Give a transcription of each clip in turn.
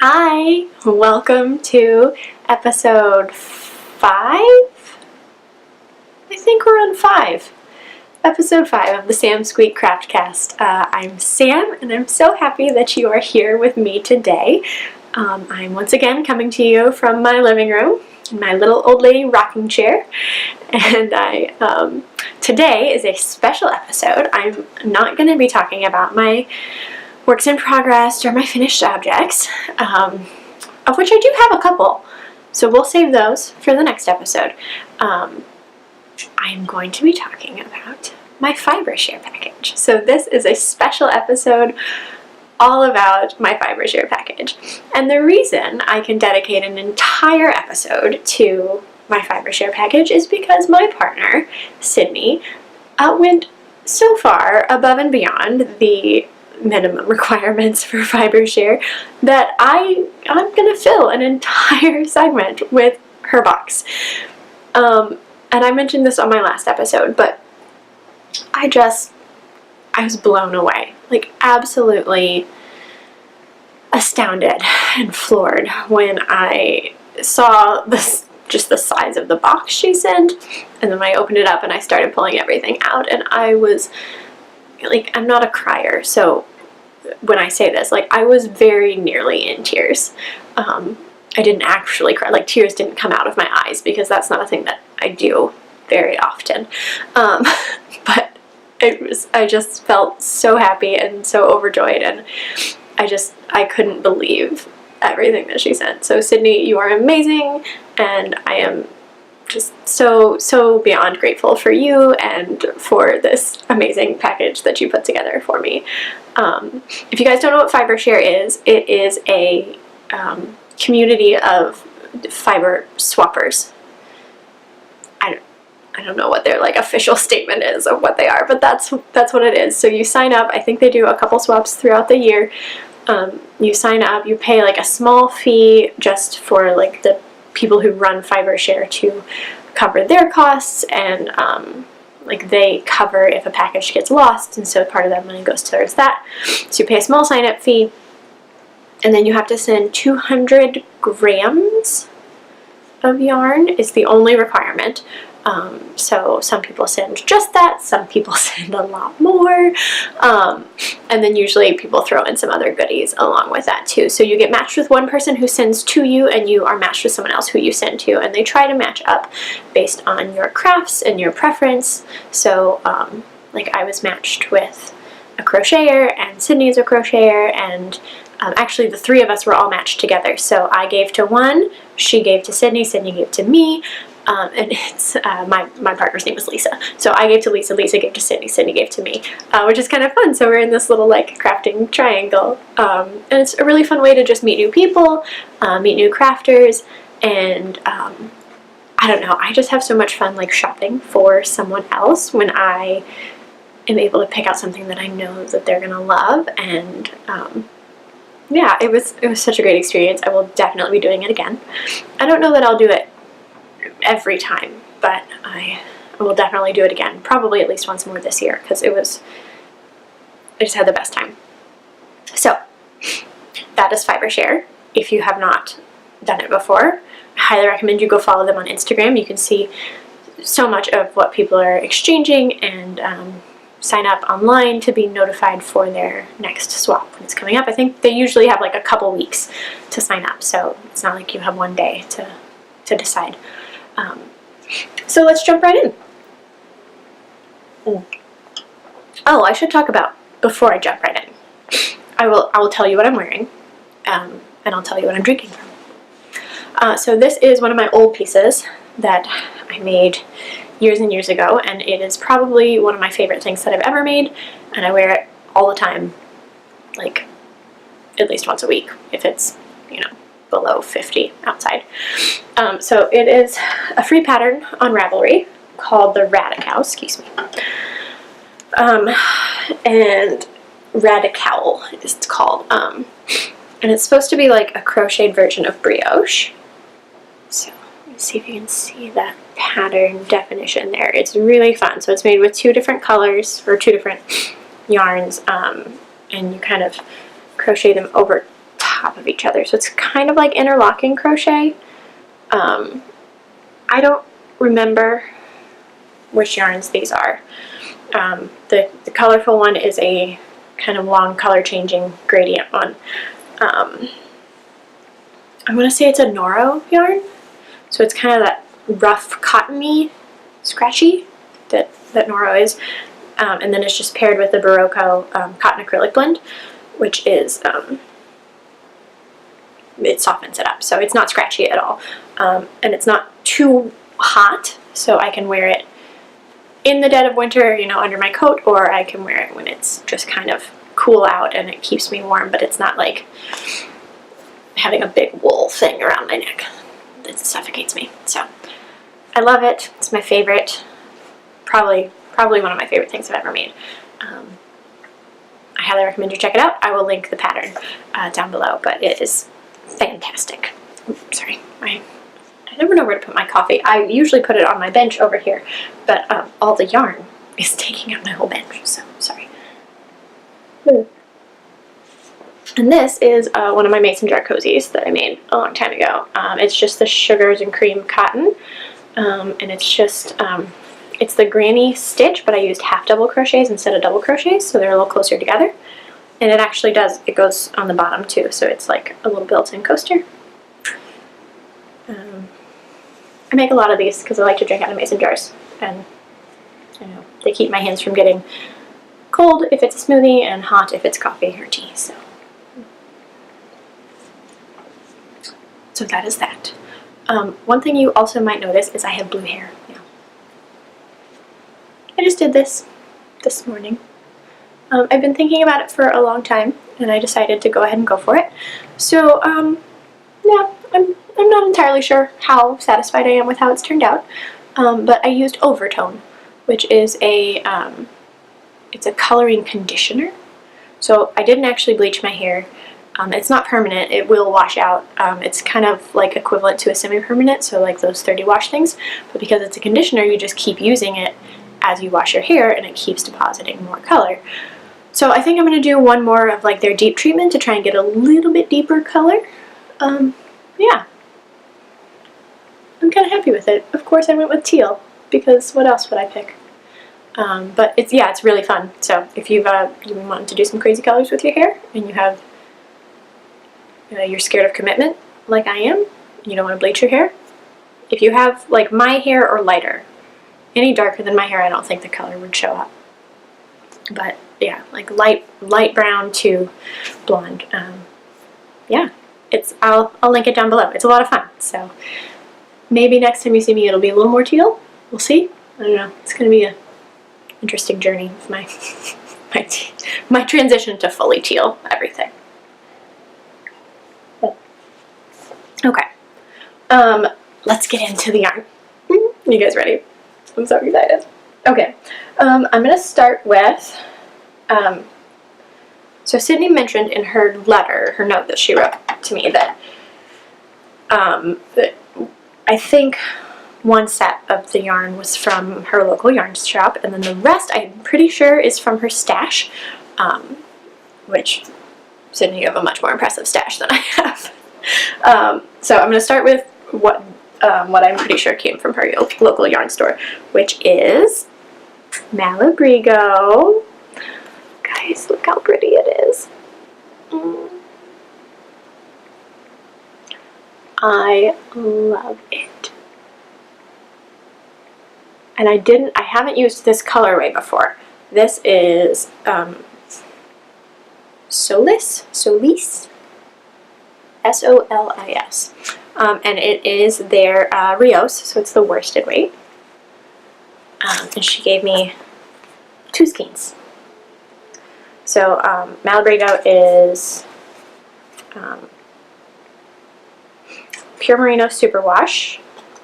Hi, welcome to episode 5? I think we're on 5. Episode 5 of the Samsqueak Craftcast. I'm Sam, and I'm so happy that you are here with me today. I'm once again coming to you from my living room, in my little old lady rocking chair, and today is a special episode. I'm not going to be talking about my works in progress or my finished objects, of which I do have a couple, so we'll save those for the next episode. I'm going to be talking about my Fibre Share package. So this is a special episode all about my Fibre Share package. And the reason I can dedicate an entire episode to my Fibre Share package is because my partner, Sydney, went so far above and beyond the minimum requirements for Fibre Share that I'm going to fill an entire segment with her box. And I mentioned this on my last episode, but I was blown away, like absolutely astounded and floored when I saw this, just the size of the box she sent, and then I opened it up and I started pulling everything out, and I was like, I'm not a crier, so when I say this, like, I was very nearly in tears. I didn't actually cry, like tears didn't come out of my eyes because that's not a thing that I do very often. But I just felt so happy and so overjoyed, and I couldn't believe everything that she sent. So Sydney, you are amazing, and I am just so beyond grateful for you and for this amazing package that you put together for me. If you guys don't know what Fibre Share is, it is a community of fiber swappers. I don't know what their like official statement is of what they are, but that's what it is. So you sign up. I think they do a couple swaps throughout the year. You sign up, you pay like a small fee just for like the people who run Fibre Share to cover their costs, and like they cover if a package gets lost, and so part of that money goes towards that. So you pay a small sign-up fee, and then you have to send 200 grams of yarn is the only requirement. So some people send just that, some people send a lot more, and then usually people throw in some other goodies along with that too. So you get matched with one person who sends to you, and you are matched with someone else who you send to, and they try to match up based on your crafts and your preference. So like I was matched with a crocheter, and Sydney's a crocheter, and actually the three of us were all matched together. So I gave to one, she gave to Sydney, Sydney gave to me. And it's my partner's name is Lisa. So I gave to Lisa, Lisa gave to Sydney, Sydney gave to me, which is kind of fun. So we're in this little like crafting triangle, and it's a really fun way to just meet new people, meet new crafters, and I don't know, I just have so much fun like shopping for someone else when I am able to pick out something that I know that they're gonna love. And yeah, it was such a great experience. I will definitely be doing it again. I don't know that I'll do it every time, but I will definitely do it again, probably at least once more this year, because I just had the best time. So that is Fibre Share. If you have not done it before, I highly recommend you go follow them on Instagram. You can see so much of what people are exchanging, and sign up online to be notified for their next swap when it's coming up. I think they usually have like a couple weeks to sign up, so it's not like you have one day to decide. So let's jump right in. Oh, I should talk about, before I jump right in, I will tell you what I'm wearing, and I'll tell you what I'm drinking from. So this is one of my old pieces that I made years and years ago, and it is probably one of my favorite things that I've ever made, and I wear it all the time, like at least once a week if it's, you know, below 50 outside. So it is a free pattern on Ravelry called the Radicowl, excuse me. And Radicowl it's called. And it's supposed to be like a crocheted version of brioche. So let's see if you can see that pattern definition there. It's really fun. So it's made with 2 different colors, or 2 different yarns, and you kind of crochet them over top top of each other. So it's kind of like interlocking crochet. I don't remember which yarns these are. The colorful one is a kind of long color changing gradient one. I'm going to say it's a Noro yarn. So it's kind of that rough cottony, scratchy that Noro is. And then it's just paired with the Barocco cotton acrylic blend, which is, it softens it up. So it's not scratchy at all. And it's not too hot, so I can wear it in the dead of winter, you know, under my coat, or I can wear it when it's just kind of cool out and it keeps me warm, but it's not like having a big wool thing around my neck that suffocates me. So I love it. It's my favorite, probably one of my favorite things I've ever made. I highly recommend you check it out. I will link the pattern down below, but it is fantastic. Oops, sorry, I never know where to put my coffee. I usually put it on my bench over here, but all the yarn is taking up my whole bench, so sorry. And this is one of my mason jar cozies that I made a long time ago. It's just the sugars and cream cotton, and it's just, it's the granny stitch, but I used half double crochets instead of double crochets, so they're a little closer together. And it actually does, it goes on the bottom too, so it's like a little built-in coaster. I make a lot of these because I like to drink out of mason jars, and you know, they keep my hands from getting cold if it's a smoothie and hot if it's coffee or tea. So that is that. One thing you also might notice is I have blue hair now. I just did this morning. I've been thinking about it for a long time, and I decided to go ahead and go for it. So yeah, I'm not entirely sure how satisfied I am with how it's turned out, but I used Overtone, which is it's a coloring conditioner. So I didn't actually bleach my hair. It's not permanent, it will wash out. It's kind of like equivalent to a semi-permanent, so like those 30 wash things, but because it's a conditioner, you just keep using it as you wash your hair, and it keeps depositing more color. So I think I'm going to do one more of like their deep treatment to try and get a little bit deeper color. Yeah. I'm kind of happy with it. Of course I went with teal, because what else would I pick? But it's really fun. So if you've been wanting to do some crazy colors with your hair, and you have, you're scared of commitment like I am, you don't want to bleach your hair, if you have like my hair or lighter, any darker than my hair, I don't think the color would show up. But yeah, like light brown to blonde. Yeah, I'll link it down below. It's a lot of fun. So maybe next time you see me, it'll be a little more teal. We'll see. I don't know. It's gonna be an interesting journey with my transition to fully teal everything. Okay. Let's get into the yarn. You guys ready? I'm so excited. Okay. I'm gonna start with. So Sydney mentioned in her letter, her note that she wrote to me, that I think one set of the yarn was from her local yarn shop, and then the rest I'm pretty sure is from her stash, which, Sydney, you have a much more impressive stash than I have. So I'm going to start with what I'm pretty sure came from her local yarn store, which is Malabrigo. Guys, look how pretty it is. I love it. And I haven't used this colorway before. This is Solis, S-O-L-I-S. And it is their Rios, so it's the worsted weight. And she gave me 2 skeins. So Malabrigo is Pure Merino Superwash,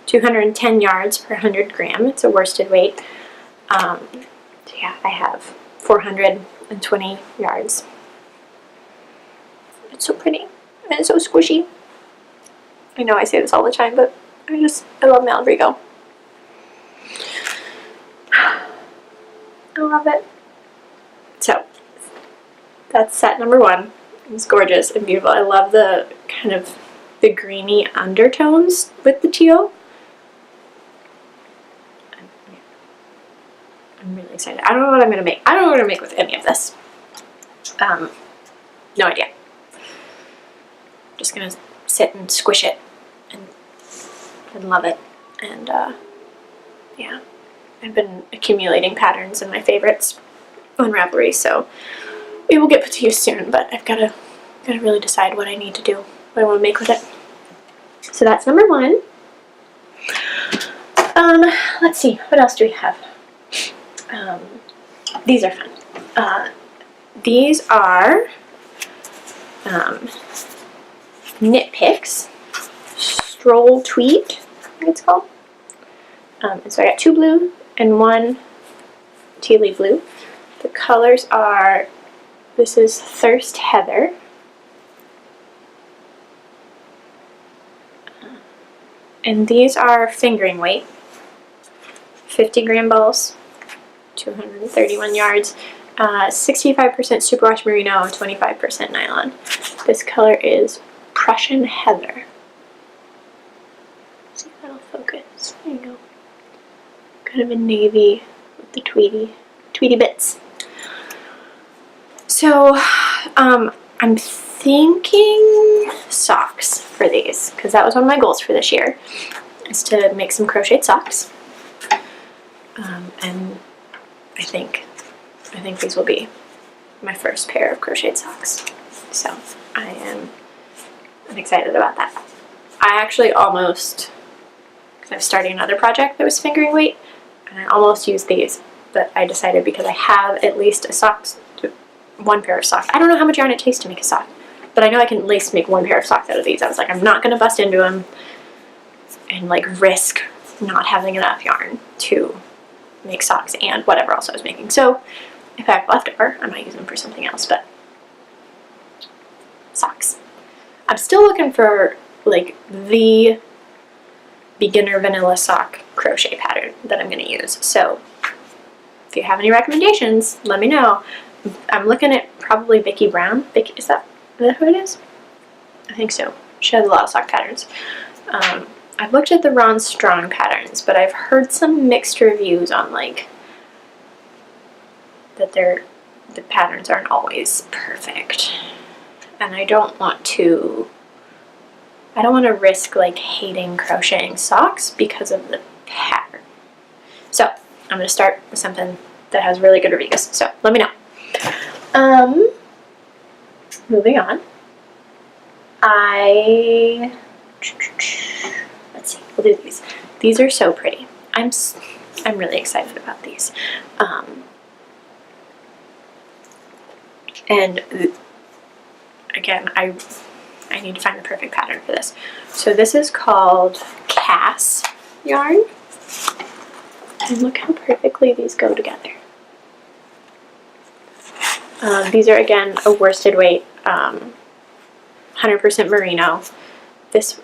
210 yards per 100 gram. It's a worsted weight. So yeah, I have 420 yards. It's so pretty and it's so squishy. I know I say this all the time, but I love Malabrigo. I love it. So that's set number 1. It's gorgeous and beautiful. I love the kind of the greeny undertones with the teal. I'm really excited. I don't know what I'm going to make. I don't know what I'm going to make with any of this. No idea. Just going to sit and squish it and love it. And yeah, I've been accumulating patterns in my favorites on Ravelry, so it will get put to use soon, but I've got to really decide what I need to do, what I want to make with it. So that's number 1. Let's see, what else do we have? These are fun. These are knit picks, stroll tweed, I think it's called. And so I got 2 blue and 1 tealy blue. The colors are, this is Thirst Heather, and these are fingering weight, 50 gram balls, 231 yards, 65% superwash merino, 25% nylon. This color is Prussian Heather. Let's see if that'll focus. There you go. Kind of a navy with the tweedy bits. So I'm thinking socks for these, because that was one of my goals for this year, is to make some crocheted socks. And I think these will be my first pair of crocheted socks. So I'm excited about that. I actually almost, because I'm starting another project that was fingering weight, and I almost used these, but I decided because I have at least one pair of socks. I don't know how much yarn it takes to make a sock, but I know I can at least make 1 pair of socks out of these. I was like, I'm not going to bust into them and like risk not having enough yarn to make socks and whatever else I was making. So if I have leftover, I might use them for something else, but socks. I'm still looking for like the beginner vanilla sock crochet pattern that I'm going to use. So if you have any recommendations, let me know. I'm looking at probably Vicki Brown. Vicki, is that who it is? I think so. She has a lot of sock patterns. I've looked at the Ron Strong patterns, but I've heard some mixed reviews on like that the patterns aren't always perfect, and I don't want to risk like hating crocheting socks because of the pattern. So I'm gonna start with something that has really good reviews. So let me know. Moving on. Let's see, we'll do these. These are so pretty. I'm really excited about these. And again, I need to find the perfect pattern for this. So this is called Cass yarn. And look how perfectly these go together. These are again a worsted weight, 100% merino.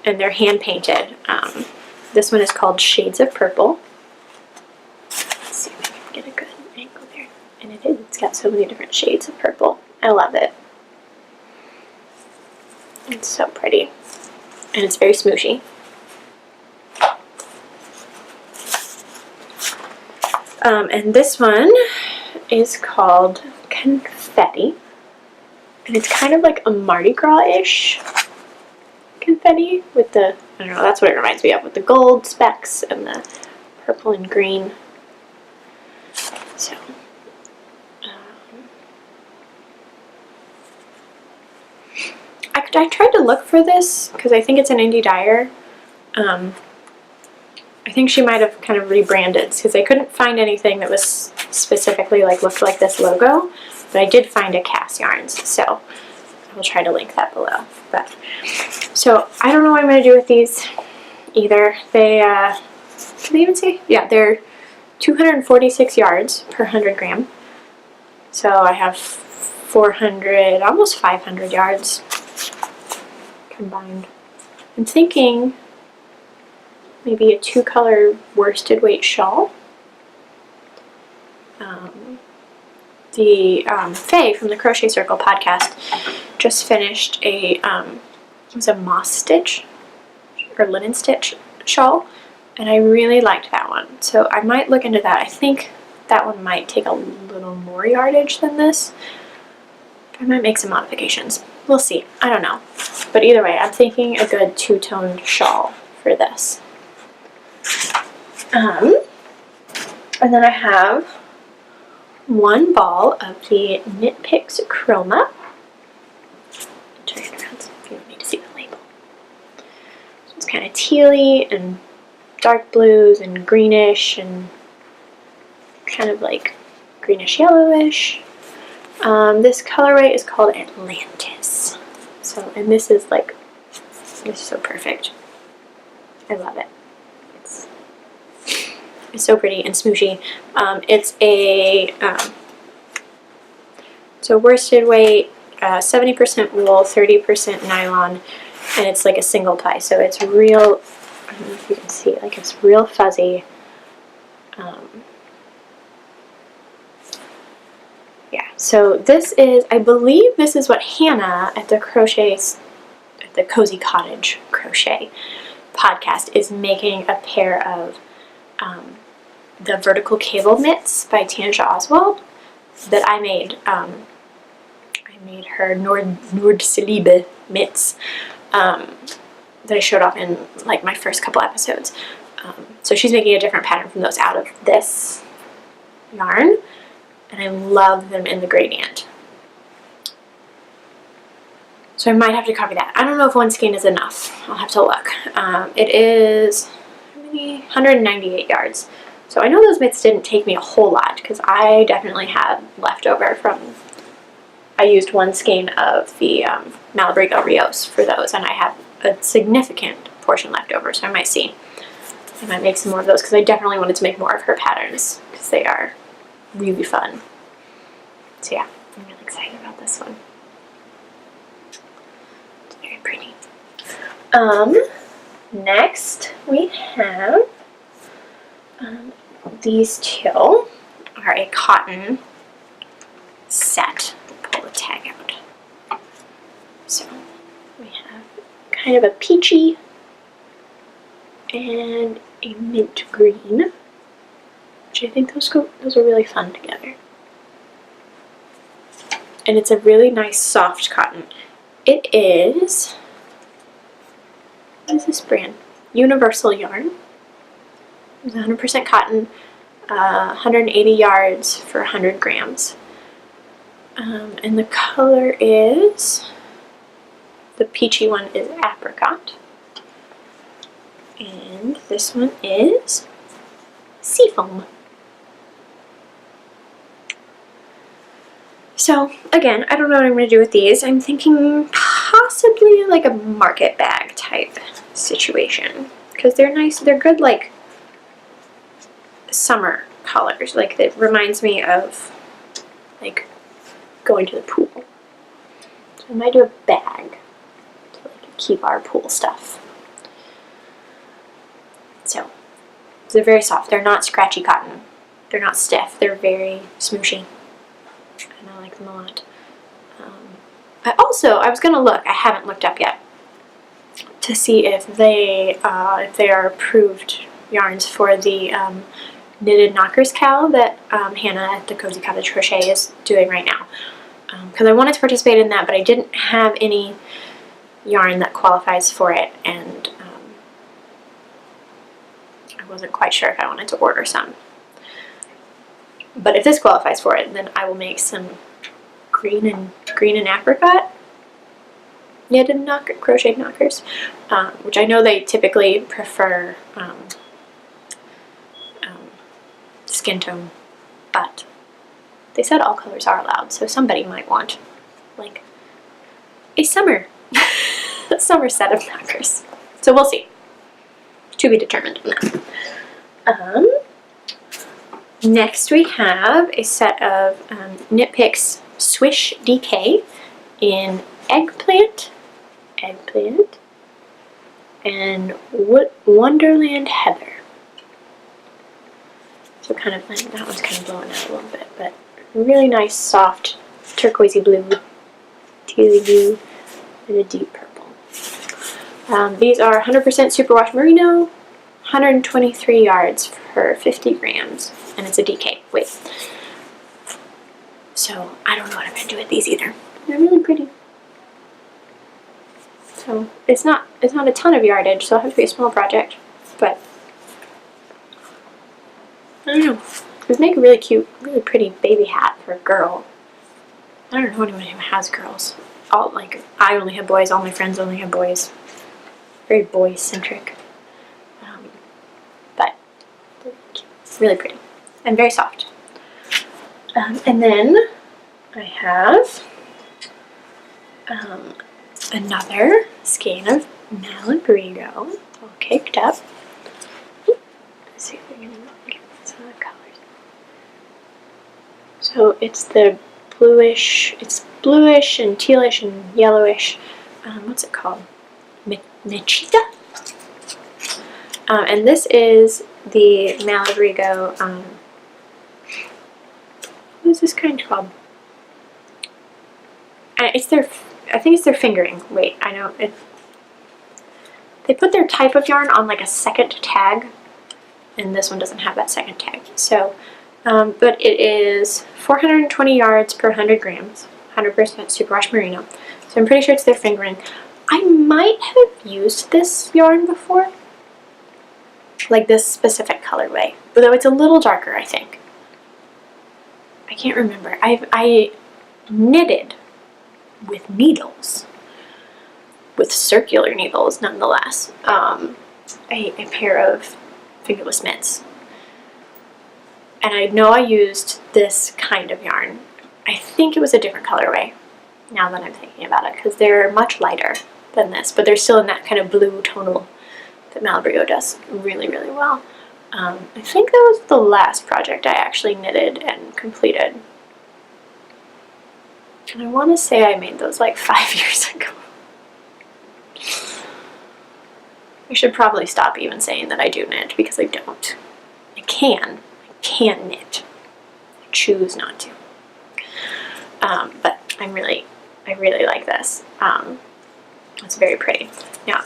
And they're hand painted. This one is called Shades of Purple. Let's see if I can get a good angle there. And it is. It's got so many different shades of purple. I love it. It's so pretty. And it's very smooshy. And this one is called Confetti. And it's kind of like a Mardi Gras-ish confetti with the, I don't know, that's what it reminds me of, with the gold specks and the purple and green. So, I tried to look for this because I think it's an indie dyer. I think she might have kind of rebranded because I couldn't find anything that was specifically like looked like this logo, but I did find a Cass Yarns, so I will try to link that below. But so I don't know what I'm going to do with these either. They can they even say? Yeah, they're 246 yards per 100 gram. So I have 400, almost 500 yards combined. I'm thinking maybe a 2-color worsted weight shawl. Faye from the Crochet Circle podcast just finished a, it was a moss stitch or linen stitch shawl, and I really liked that one. So I might look into that. I think that one might take a little more yardage than this. I might make some modifications. We'll see. I don't know. But either way, I'm thinking a good two-toned shawl for this. And then I have one ball of the Knit Picks Chroma. Turn it around so you don't need to see the label. So it's kind of tealy and dark blues and greenish and kind of like greenish yellowish. This colorway is called Atlantis. So, and this is like, this is so perfect. I love it. It's so pretty and smooshy. It's a worsted weight, 70% wool, 30% nylon, and it's like a single ply. So it's real, I don't know if you can see, like it's real fuzzy. Yeah, so this is, I believe this is what Hannah at the Cozy Cottage Crochet podcast is making a pair of the vertical cable mitts by Tanisha Oswald that I made. I made her Nordsilebe mitts that I showed off in like my first couple episodes. So she's making a different pattern from those out of this yarn, and I love them in the gradient. So I might have to copy that. I don't know if one skein is enough. I'll have to look. It is 198 yards. So I know those mitts didn't take me a whole lot because I definitely had leftover from, I used one skein of the Malabrigo Rios for those, and I have a significant portion left over, so I might see. I might make some more of those because I definitely wanted to make more of her patterns because they are really fun. So yeah, I'm really excited about this one. It's very pretty. Next we have these two are a cotton set. Pull the tag out. So we have kind of a peachy and a mint green, which I think those are really fun together. And it's a really nice soft cotton. It is, what is this brand? Universal Yarn. It's 100% cotton, 180 yards for 100 grams. And the color is, the peachy one is apricot. And this one is seafoam. So again, I don't know what I'm going to do with these. I'm thinking possibly like a market bag type situation. Because they're nice, they're good like summer colors. Like it reminds me of like going to the pool. So I might do a bag to like keep our pool stuff. So they're very soft. They're not scratchy cotton. They're not stiff. They're very smooshy. And I like them a lot. I was going to look. I haven't looked up yet to see if they are approved yarns for the knitted knockers cowl that Hannah at the Cozy Cottage Crochet is doing right now. Because I wanted to participate in that, but I didn't have any yarn that qualifies for it, and I wasn't quite sure if I wanted to order some. But if this qualifies for it, then I will make some green and apricot knitted crochet knockers, which I know they typically prefer skin tone, but they said all colors are allowed, so somebody might want like a summer set of knockers. So we'll see. To be determined on that. Next we have a set of Knit Picks Swish DK in eggplant, and Wonderland Heather. So kind of, that one's kind of blowing out a little bit, but really nice soft turquoisey blue tealy blue, and a deep purple. These are 100% superwash merino, 123 yards for 50 grams, and it's a DK. Wait. So I don't know what I'm going to do with these either. They're really pretty. So it's not a ton of yardage, so it'll have to be a small project, but I don't know. It would make a really cute, really pretty baby hat for a girl. I don't know anyone who has girls. I only have boys, all my friends only have boys. Very boy-centric. But it's really pretty and very soft. And then I have another skein of Malabrigo, all caked up. Let's see if we can get some of the colors. So it's the bluish, it's bluish and tealish and yellowish. What's it called? Mechita? And this is the Malabrigo, what is this kind called? It's their, I think it's their fingering. Wait, I know it. They put their type of yarn on like a second tag, and this one doesn't have that second tag. So, but it is 420 yards per 100 grams, 100% superwash merino. So I'm pretty sure it's their fingering. I might have used this yarn before, like this specific colorway, though it's a little darker, I think. I can't remember. I knitted with needles, with circular needles nonetheless, a pair of fingerless mitts. And I know I used this kind of yarn. I think it was a different colorway, now that I'm thinking about it, because they're much lighter than this, but they're still in that kind of blue tonal that Malabrigo does really, really well. I think that was the last project I actually knitted and completed. And I want to say I made those like 5 years ago. I should probably stop even saying that I do knit, because I don't. I can knit. I choose not to. But I really like this. It's very pretty. Now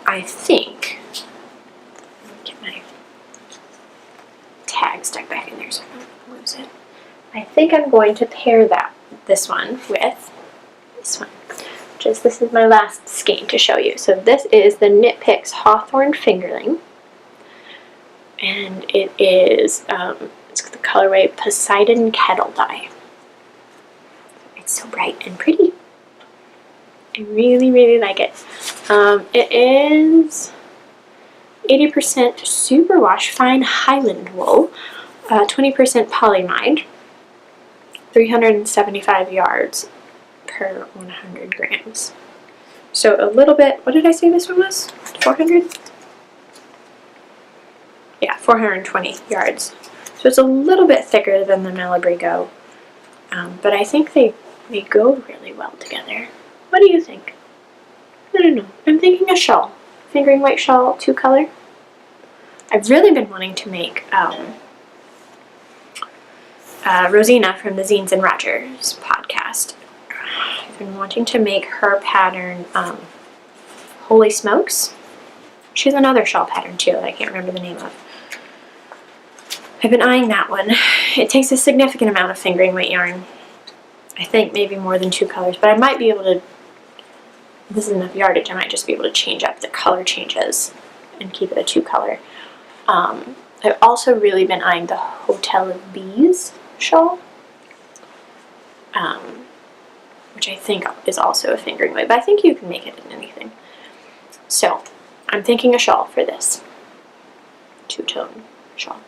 I think, let me get my tag stuck back in there so I don't lose it. I think I'm going to pair this one with this one. This is my last skein to show you. So this is the Knit Picks Hawthorn Fingerling. And it is, it's the colorway Poseidon Kettle Dye. It's so bright and pretty. I really, really like it. It is 80% superwash fine Highland wool, 20% polyamide, 375 yards per 100 grams. So a little bit, what did I say this one was? 400? Yeah, 420 yards. So it's a little bit thicker than the Malabrigo, but I think they go really well together. What do you think? I don't know. I'm thinking a shawl. Fingering weight shawl, 2-color. I've really been wanting to make Rosina from the Zines and Rogers podcast. I've been wanting to make her pattern Holy Smokes. She's another shawl pattern too that I can't remember the name of. I've been eyeing that one. It takes a significant amount of fingering weight yarn. I think maybe more than 2 colors, but I might be able to, if this is enough yardage, I might just be able to change up the color changes and keep it a 2-color. I've also really been eyeing the Hotel of Bees shawl, which I think is also a fingering weight, but I think you can make it in anything. So I'm thinking a shawl for this 2-tone shawl.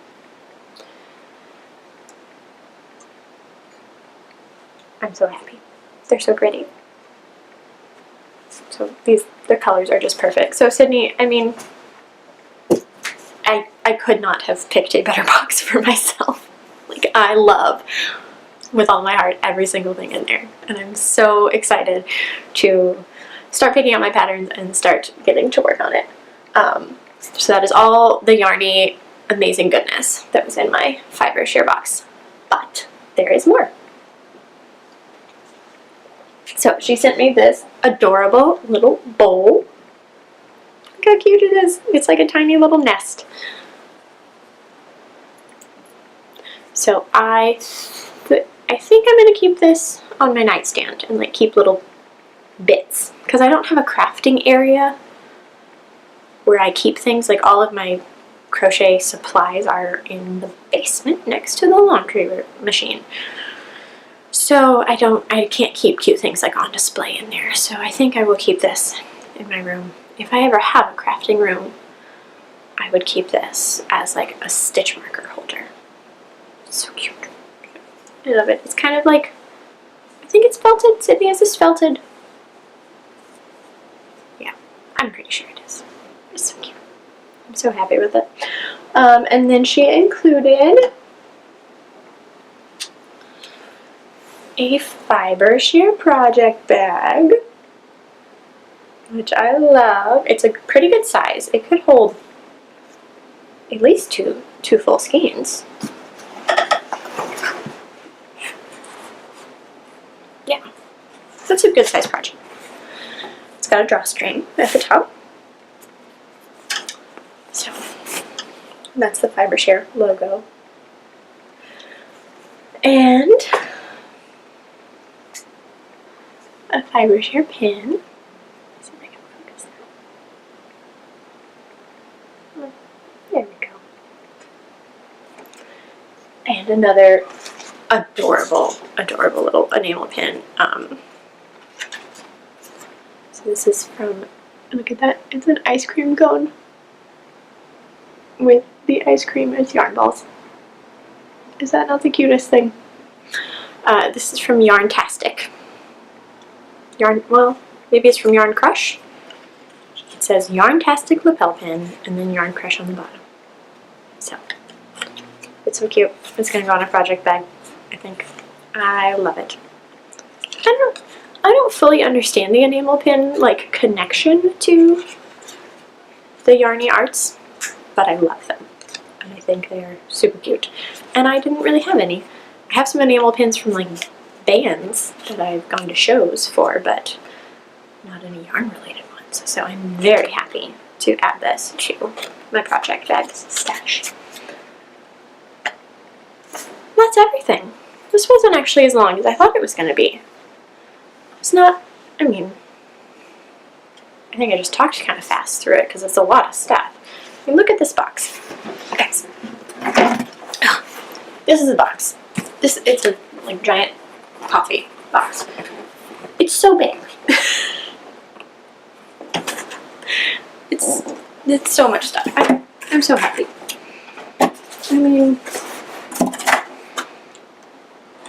I'm so happy. They're so pretty. So the colors are just perfect. So Sydney, I mean, I could not have picked a better box for myself. Like, I love, with all my heart, every single thing in there. And I'm so excited to start picking out my patterns and start getting to work on it. So that is all the yarny amazing goodness that was in my Fibre Share box. But there is more. So she sent me this adorable little bowl. Look how cute it is. It's like a tiny little nest. So I think I'm going to keep this on my nightstand and like keep little bits, because I don't have a crafting area where I keep things. Like all of my crochet supplies are in the basement next to the laundry machine. So I can't keep cute things like on display in there. So I think I will keep this in my room. If I ever have a crafting room, I would keep this as like a stitch marker holder. It's so cute. I love it. It's kind of like, I think it's felted. Sydney, is this felted? Yeah, I'm pretty sure it is. It's so cute. I'm so happy with it. And then she included a Fibre Share project bag, which I love. It's a pretty good size. It could hold at least two full skeins. Yeah, that's a good size project. It's got a drawstring at the top. So that's the Fibre Share logo. And a Fibre Share pin. Let's see if I can focus that. Oh, there we go. And another adorable little enamel pin. So this is from, look at that, it's an ice cream cone with the ice cream as yarn balls. Is that not the cutest thing? This is from Yarntastic. Well, maybe it's from Yarn Crush. It says Yarntastic lapel pin and then Yarn Crush on the bottom. So, it's so cute. It's going to go on a project bag, I think. I love it. I don't fully understand the enamel pin like connection to the Yarny arts, but I love them. And I think they're super cute. And I didn't really have any. I have some enamel pins from like bands that I've gone to shows for, but not any yarn related ones. So I'm very happy to add this to my project bag stash. That's everything. This wasn't actually as long as I thought it was going to be. It's not, I mean, I think I just talked kind of fast through it because it's a lot of stuff. I mean, look at this box. Guys, this is a box. It's a like giant coffee box. It's so big. It's so much stuff. I'm so happy. I mean,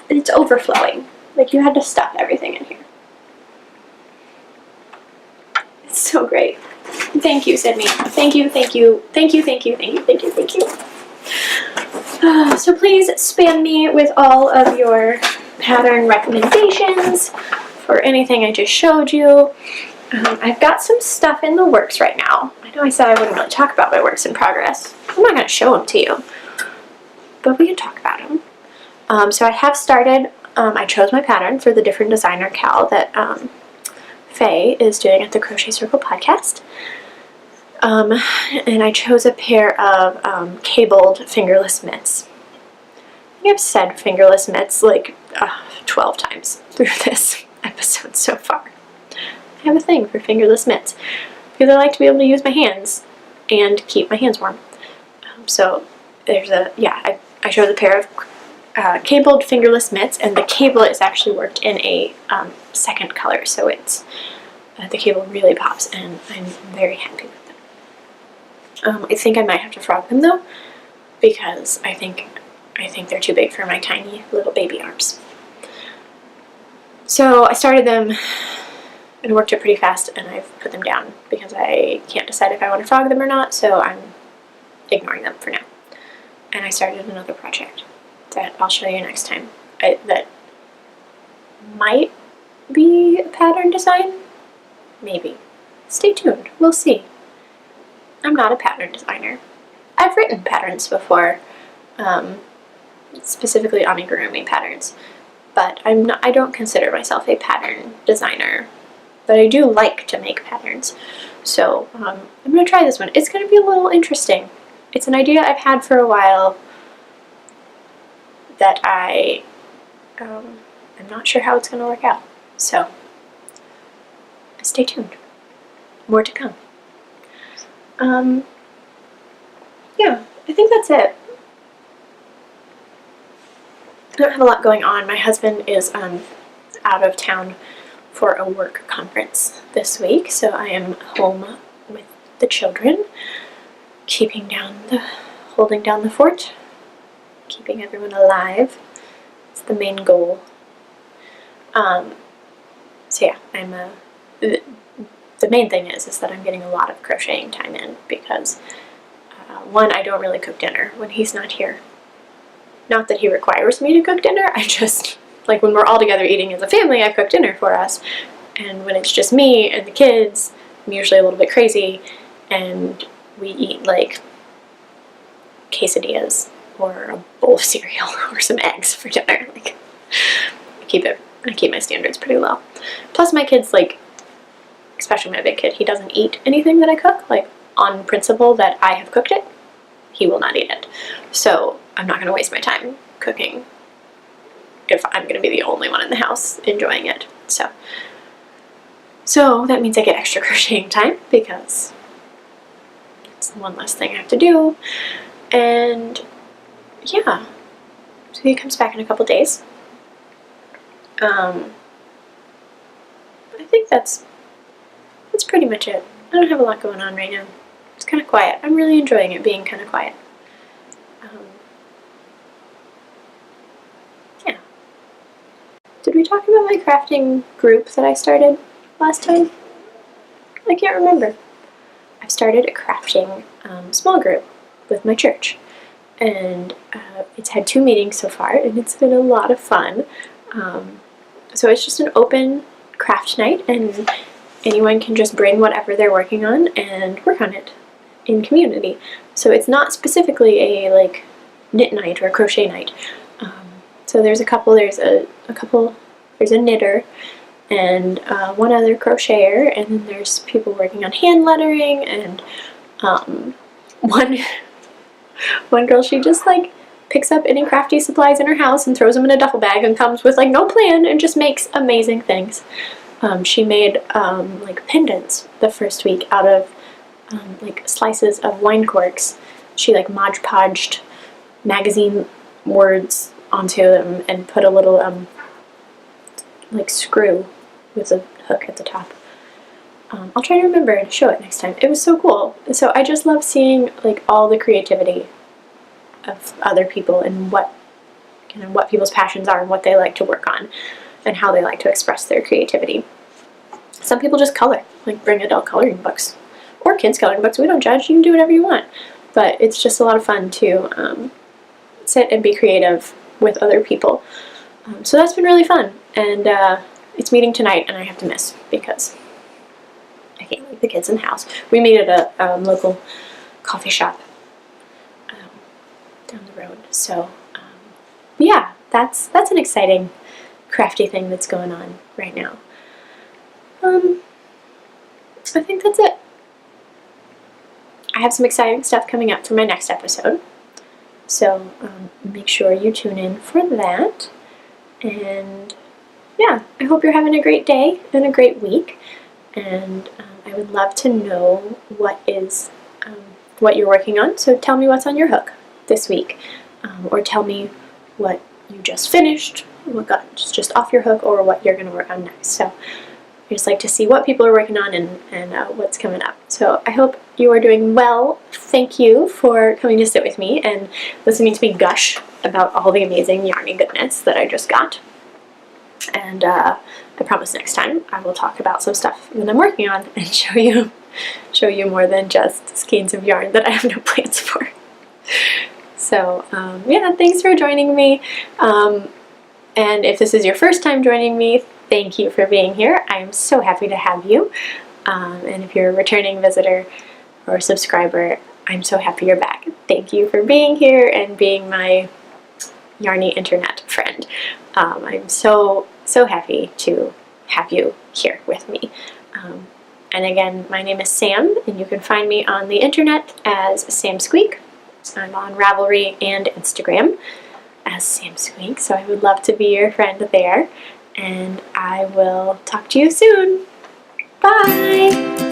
it's overflowing. Like you had to stuff everything in here. It's so great. Thank you, Sydney. Thank you, thank you, thank you, thank you, thank you, thank you, thank you. So please spam me with all of your pattern recommendations for anything I just showed you. I've got some stuff in the works right now. I know I said I wouldn't really talk about my works in progress. I'm not going to show them to you, but we can talk about them. So I have started, I chose my pattern for the different designer cowl that Faye is doing at the Crochet Circle podcast. And I chose a pair of cabled fingerless mitts. I think I've said fingerless mitts like 12 times through this episode so far. I have a thing for fingerless mitts because I like to be able to use my hands and keep my hands warm. So there's I chose a pair of cabled fingerless mitts, and the cable is actually worked in a second color, so it's the cable really pops, and I'm very happy with them. I think I might have to frog them though, because I think they're too big for my tiny little baby arms. So I started them and worked it pretty fast, and I've put them down because I can't decide if I want to frog them or not, so I'm ignoring them for now. And I started another project that I'll show you next time. That might be a pattern design? Maybe. Stay tuned. We'll see. I'm not a pattern designer. I've written patterns before, specifically amigurumi patterns, but I don't consider myself a pattern designer, but I do like to make patterns. So I'm going to try this one. It's going to be a little interesting. It's an idea I've had for a while that I'm not sure how it's going to work out. So stay tuned. More to come. Yeah, I think that's it. I don't have a lot going on. My husband is out of town for a work conference this week, so I am home with the children, holding down the fort, keeping everyone alive. It's the main goal. So yeah, the main thing is that I'm getting a lot of crocheting time in because one, I don't really cook dinner when he's not here. Not that he requires me to cook dinner, I just, like when we're all together eating as a family, I cook dinner for us. And when it's just me and the kids, I'm usually a little bit crazy, and we eat like quesadillas or a bowl of cereal or some eggs for dinner. Like, I keep my standards pretty low. Plus my kids, like, especially my big kid, he doesn't eat anything that I cook, like on principle that I have cooked it, he will not eat it. So I'm not going to waste my time cooking if I'm going to be the only one in the house enjoying it. So that means I get extra crocheting time because it's one less thing I have to do. And yeah, so he comes back in a couple days. I think that's pretty much it. I don't have a lot going on right now. It's kind of quiet. I'm really enjoying it being kind of quiet. Yeah. Did we talk about my crafting group that I started last time? I can't remember. I've started a crafting small group with my church, and it's had 2 meetings so far, and it's been a lot of fun. So it's just an open craft night, and anyone can just bring whatever they're working on and work on it in community. So it's not specifically a like knit night or a crochet night. So there's a knitter and one other crocheter, and then there's people working on hand lettering, and one girl, she just like picks up any crafty supplies in her house and throws them in a duffel bag and comes with like no plan and just makes amazing things. She made like pendants the first week out of like slices of wine corks. She like Mod Podged magazine words onto them and put a little like screw with a hook at the top. I'll try to remember and show it next time. It was so cool. So I just love seeing like all the creativity of other people and what people's passions are and what they like to work on and how they like to express their creativity. Some people just color, like bring adult coloring books or kids coloring books. We don't judge. You can do whatever you want. But it's just a lot of fun to sit and be creative with other people. So that's been really fun. And it's meeting tonight, and I have to miss because I can't leave the kids in the house. We meet at a local coffee shop down the road. So yeah, that's an exciting crafty thing that's going on right now. I think that's it. I have some exciting stuff coming up for my next episode, so make sure you tune in for that. And yeah, I hope you're having a great day and a great week, and I would love to know what you're working on. So tell me what's on your hook this week, or tell me what you just finished, what got just off your hook, or what you're going to work on next. So I just like to see what people are working on and what's coming up. So I hope you are doing well. Thank you for coming to sit with me and listening to me gush about all the amazing yarny goodness that I just got. And I promise next time I will talk about some stuff that I'm working on and show you more than just skeins of yarn that I have no plans for. So yeah, thanks for joining me. And if this is your first time joining me, thank you for being here. I am so happy to have you. And if you're a returning visitor or subscriber, I'm so happy you're back. Thank you for being here and being my yarny internet friend. I'm so happy to have you here with me. And again, my name is Sam, and you can find me on the internet as Samsqueak. I'm on Ravelry and Instagram as Samsqueak, so I would love to be your friend there. And I will talk to you soon. Bye!